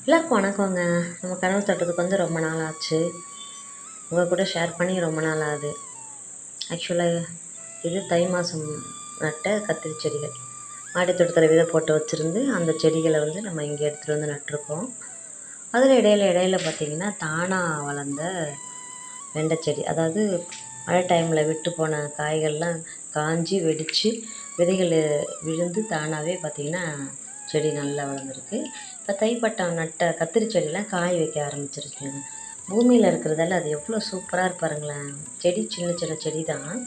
எல்லாருக்கும் வணக்கங்க. நம்ம கனவு தோட்டத்துக்கு வந்து ரொம்ப நாள் ஆச்சு. உங்கள் கூட ஷேர் பண்ணி ரொம்ப நாள் ஆகுது. ஆக்சுவலாக இது தை மாதம் நட்ட கத்திரி செடிகள். மாடி தோட்டத்தில் விதை போட்டு வச்சுருந்து அந்த செடிகளை வந்து நம்ம இங்கே எடுத்துகிட்டு வந்து நட்டிருக்கோம். அதில் இடையில பார்த்திங்கன்னா தானாக வளர்ந்த வெண்டை செடி, அதாவது மழை டைமில் விட்டு போன காய்கள்லாம் காஞ்சி வெடித்து விதைகள் விழுந்து தானாகவே பார்த்திங்கன்னா செடி நல்லா வளர்ந்துருக்கு. இப்போ தைப்பட்டம் நட்ட கத்திரி செடியெலாம் காய வைக்க ஆரம்பிச்சிருச்சுங்க. பூமியில் இருக்கிறதால அது எவ்வளோ சூப்பராக இருப்பாருங்களேன். செடி சின்ன சின்ன செடி தான்,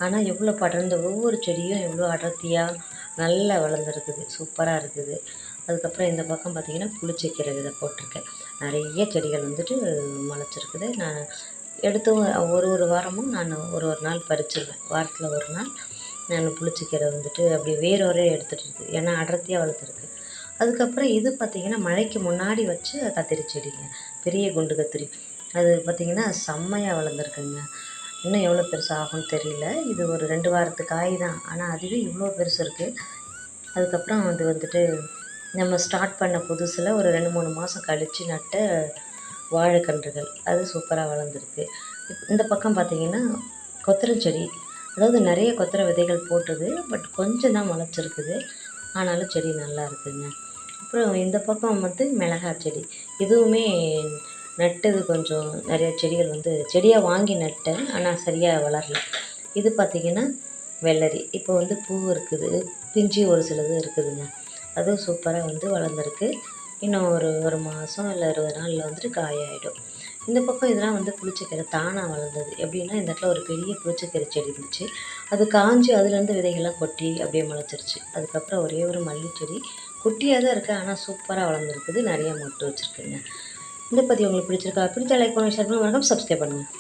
ஆனால் எவ்வளோ படர்ந்த ஒவ்வொரு செடியும் எவ்வளோ அடர்த்தியாக நல்லா வளர்ந்துருக்குது, சூப்பராக இருக்குது. அதுக்கப்புறம் இந்த பக்கம் பார்த்திங்கன்னா புளிச்சக்கீரை விதை போட்டிருக்கேன். நிறைய செடிகள் வந்துட்டு முளைச்சிருக்குது. நான் எடுத்து ஒரு வாரமும் நான் ஒரு நாள் பறிச்சிருவேன். வாரத்தில் ஒரு நாள் நான் புளிச்சக்கீரை வந்துட்டு அப்படியே வேரோரே எடுத்துகிட்டு இருக்குது, ஏன்னா அடர்த்தியாக வளர்த்துருக்கு. அதுக்கப்புறம் இது பார்த்திங்கன்னா மழைக்கு முன்னாடி வச்ச கத்திரி செடிங்க, பெரிய குண்டு கத்திரி. அது பார்த்திங்கன்னா செம்மையாக வளர்ந்துருக்குங்க. இன்னும் எவ்வளோ பெருசு ஆகும்னு தெரியல. இது ஒரு 2 வாரத்து காய் தான், ஆனால் அதுவே இவ்வளோ பெருசு இருக்குது. அதுக்கப்புறம் அது வந்துட்டு நம்ம ஸ்டார்ட் பண்ண புதுசில் ஒரு 2-3 மாதம் கழித்து நட்ட வாழைக்கன்றுகள், அது சூப்பராக வளர்ந்துருக்கு. இந்த பக்கம் பார்த்திங்கன்னா கொத்தரை செடி, அதாவது நிறைய கொத்தரை விதைகள் போட்டது, பட் கொஞ்சம் தான் முளைச்சிருக்குது. ஆனாலும் செடி நல்லா இருக்குதுங்க. அப்புறம் இந்த பக்கம் வந்து மிளகாய் செடி, இதுவுமே நட்டது கொஞ்சம் நிறைய செடிகள் வந்து செடியாக வாங்கி நட்டேன், ஆனால் சரியாக வளரல. இது பார்த்திங்கன்னா வெள்ளரி, இப்போ வந்து பூ இருக்குது, பிஞ்சு ஒரு சிலது இருக்குதுங்க. அதுவும் சூப்பராக வந்து வளர்ந்துருக்கு. இன்னும் ஒரு மாதம் இல்லை 20 நாளில் வந்துட்டு காயாயிடும். இந்த பக்கம் இதெல்லாம் வந்து புளிச்சக்கீரை தானாக வளர்ந்தது. எப்படின்னா இந்த இடத்துல ஒரு பெரிய புளிச்சக்கீரை செடி இருந்துச்சு, அது காஞ்சி அதுலேருந்து விதைகள்லாம் கொட்டி அப்படியே முளைச்சிருச்சு. அதுக்கப்புறம் ஒரே ஒரு மல்லி செடி குட்டியாக தான் இருக்குது, ஆனால் சூப்பராக வளர்ந்துருக்குது, நிறைய மொட்டு வச்சுருக்குங்க. இந்த பதிவு உங்களுக்கு பிடிச்சிருக்கா? பிடிச்சா லைக் பண்ணுங்கள், ஷேர் பண்ணுங்கள், மறக்காம சப்ஸ்கிரைப் பண்ணுங்கள்.